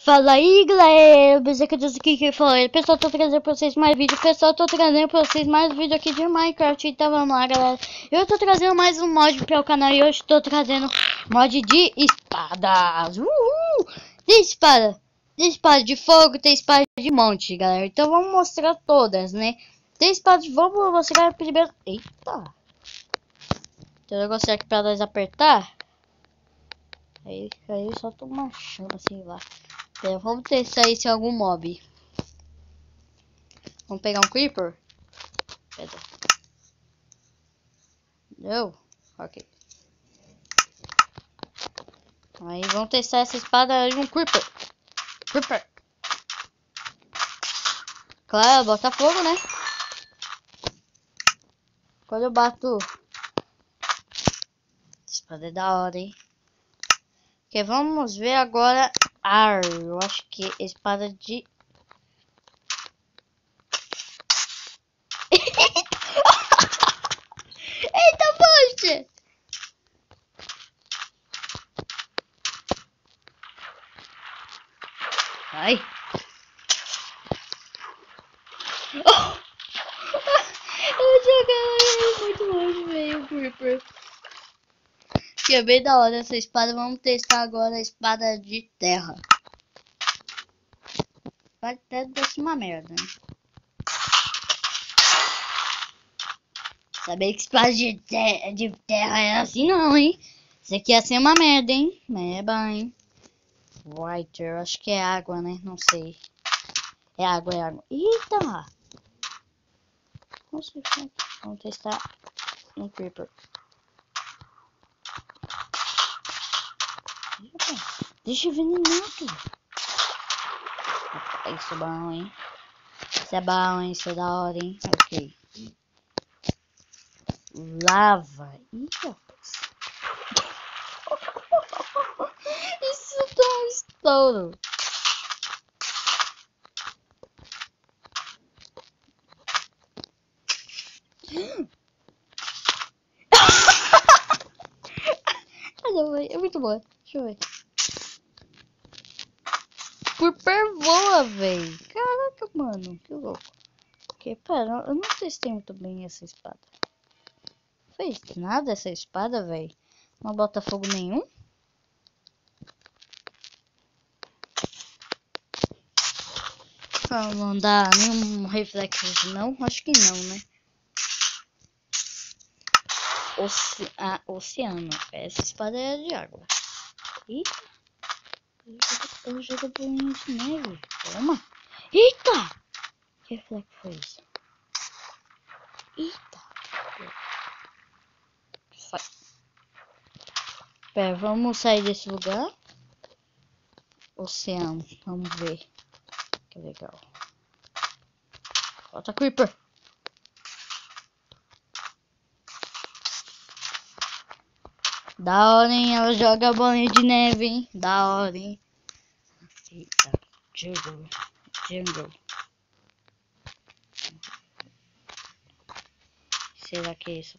Fala aí, galera, beleza? Que Deus aqui que fala. Pessoal, tô trazendo pra vocês mais vídeo. Pessoal, tô trazendo pra vocês mais vídeo aqui de Minecraft. Então vamos lá, galera. Eu tô trazendo mais um mod para o canal e hoje tô trazendo mod de espadas. Tem espada. Tem espada de fogo, tem espada de monte, galera. Então vamos mostrar todas, né? Tem espada de... Vamos mostrar primeiro... Eita! Tem um negócio aqui pra nós apertar. Aí solta uma chama assim lá. Vamos testar aí se é algum mob. Vamos pegar um creeper? Pedra. Não. Ok. Aí vamos testar essa espada em um creeper. Creeper. Claro, bota fogo, né? Quando eu bato... Essa espada é da hora, hein? Ok, vamos ver agora... eu acho que é espada de... Eita, poxa! Ai! Oh! Eu joguei muito longe, velho, o creeper. Que é bem da hora essa espada. Vamos testar agora a espada de terra. Vai até descer uma merda, né? Sabia que espada de terra é assim não, hein? Isso aqui ia ser uma merda, hein? É bom, hein? Water, acho que é água, né? Não sei. É água, é água. Eita! Vamos testar no creeper. Deixa envenenado. Isso é bom, hein? Isso é bom, hein? Isso é da hora, hein? Ok. Lava. Ih, rapaz. Isso tá um estouro. É muito boa. Deixa eu ver. Creeper voa, velho. Caraca, mano. Que louco. Ok, pera. Eu não testei muito bem essa espada. Fez nada essa espada, velho. Não bota fogo nenhum. Não dá nenhum reflexo, não? Acho que não, né? Oceano. Essa espada é de água. Ih! Eu jogo bolinho de neve. Toma! Eita! Que reflexo foi isso? Eita! Sai. Pera, vamos sair desse lugar. Oceano. Vamos ver. Que legal. Falta creeper. Da hora, hein? Ela joga bolinha de neve, hein? Da hora, hein? Eita. Jungle. Será que é isso?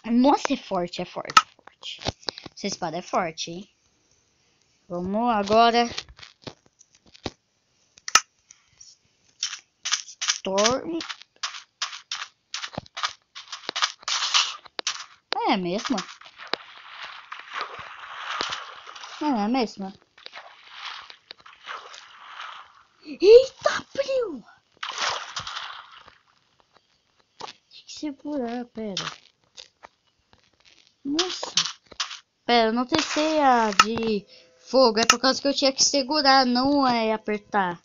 Nossa, é forte. Essa espada é forte, hein? Vamos agora. Storm. É a mesma? Não é a mesma? Eita, abriu! Tem que segurar, pera. Nossa. Pera, eu não testei a de fogo. É por causa que eu tinha que segurar, não é apertar.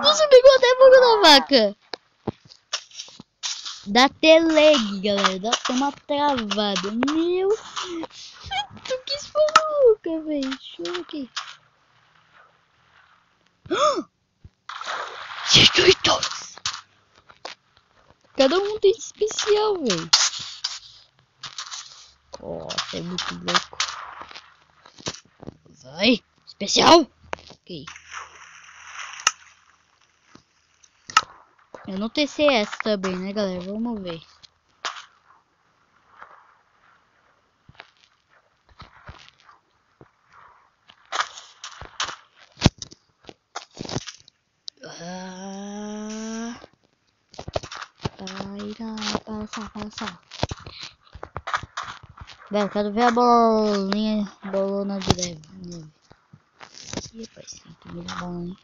Nossa, pegou até fogo na vaca. Dá até lag, galera. Dá até uma travada. Meu. Tu que esforruca, velho. Deixa eu ver aqui. Destrui todos. Cada um tem especial, velho. Nossa, é muito louco. Vai. Especial. Ok. Eu não testei essa também, né, galera? Vamos ver. Passar. Velho, quero ver a bolona de neve. Ih, rapaz, tem que virar bom, hein?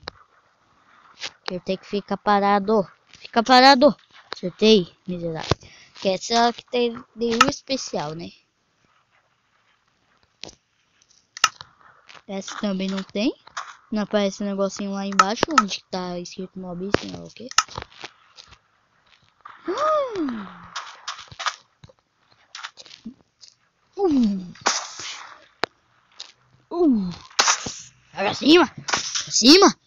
Que eu tenho que ficar parado. Fica parado. Acertei, miserável. Que essa é a que tem nenhum especial, né? Essa também não tem. Não aparece um negocinho lá embaixo, onde tá escrito mob, sei lá o quê. Vai pra cima! Pra cima!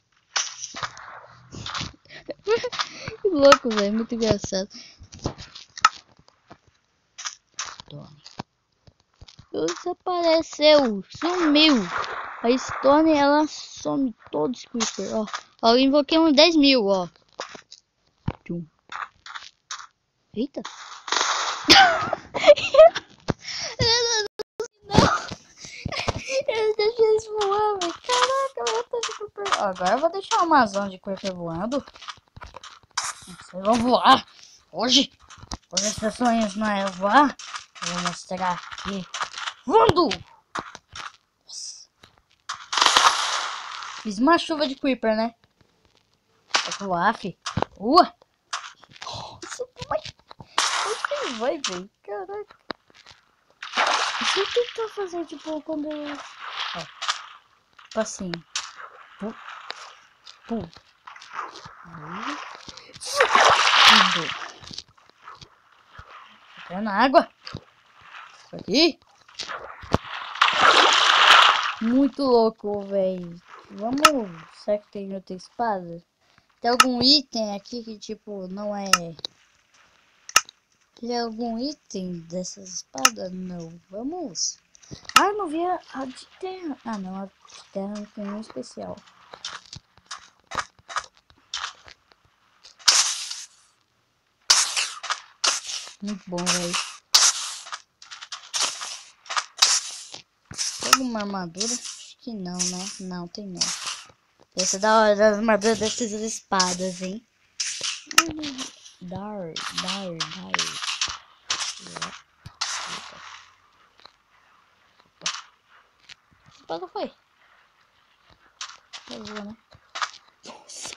Que louco, velho. Muito engraçado. Stone. Desapareceu. Sumiu. A Stone, ela some todo os creeper, ó. Ó, eu invoquei uns 10.000, ó. Tchum. Eita. Eu deixei eles voar, velho. Caraca, eu tô de creeper. Agora eu vou deixar o Amazon de creeper voando. Vocês vão voar. Hoje as pessoas não é voar. Eu vou mostrar aqui. Voando! Nossa. Fiz uma chuva de creeper, né? Vai voar, fi. Nossa, onde vai, velho? Caraca. Deixa eu tentar fazer, tipo, quando eu... Ó. Tipo assim. Pum. Pum. Aí. Tá na água. Isso aqui. Muito louco, velho. Vamos... Será que tem outra espada? Tem algum item aqui que, tipo, não é... Tem algum item dessas espadas? Não. Vamos. Ah, não vi a de terra. Ah, não. A de terra não tem nenhum especial. Muito bom, velho. Tem alguma armadura? Acho que não, né? Não, tem não. Essa é da hora das armaduras dessas espadas, hein? Dar. Espada foi. Boa, né? Nossa.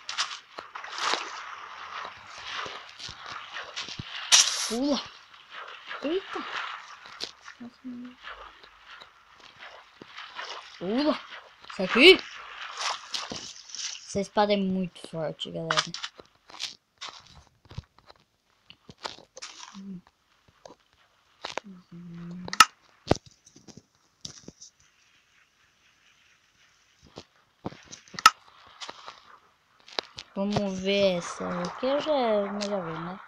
Pula. Eita. Pula. Isso aqui. Essa espada é muito forte, galera. Vamos ver essa aqui. Eu já ver, né?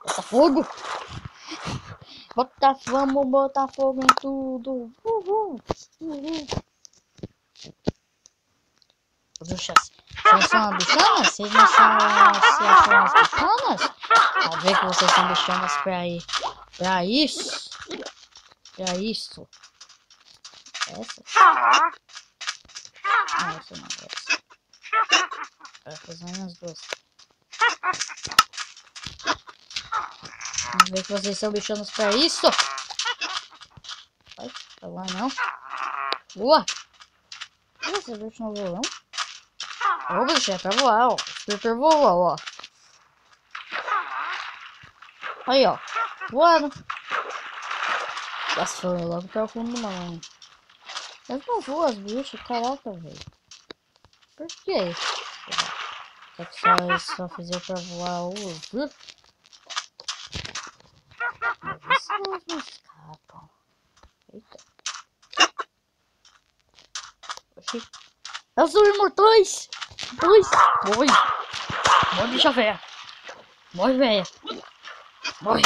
Bota fogo! Vamos botar fogo em tudo! Uhul! Vocês são bichanas? Vocês não são as bichanas? Vamos ver que vocês são bichanas pra ir. Pra isso. Essa? Não, essa não. Vai fazer umas duas. Vamos ver que vocês são bichanos pra isso. Vai, pra lá não. Boa! Esse bicho não voa, não? Ô, bicho, é pra voar, ó. O creeper voa, ó. Aí, ó. Voando. Nossa, foi logo pra o fundo do mar. Mas não voa as bichas, caraca, velho. Por quê? Será que só fizer pra voar o urso? Mas isso elas não escapam. Eita. Oxi. Elas são imortais! Morre! Morre, bicha velha! Morre, velha! Morre!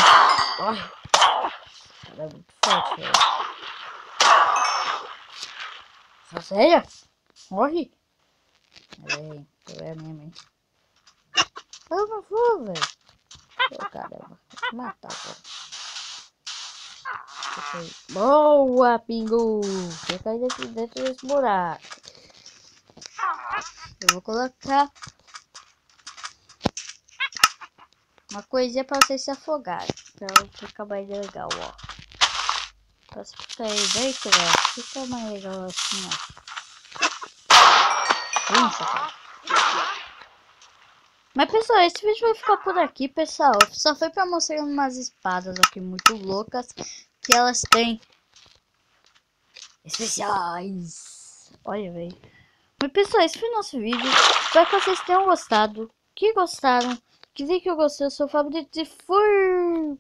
Ela é muito forte, velho. Essa séria? Morre! É mesmo, hein? Eu não vou, velho. Oh, caramba. Vou te matar, velho. Boa, Pingu! Você cai dentro desse buraco. Eu vou colocar uma coisinha pra vocês se afogarem. Pra ficar mais legal, ó. Pra você ficar aí dentro, ó. Fica mais legal assim, ó. Isso, cara. Mas pessoal, esse vídeo vai ficar por aqui, pessoal. Só foi pra mostrar umas espadas aqui muito loucas. Que elas têm especiais. Olha, velho. Mas pessoal, esse foi o nosso vídeo. Espero que vocês tenham gostado. Que gostaram. Que vídeo que eu gostei, eu sou o favorito de fur.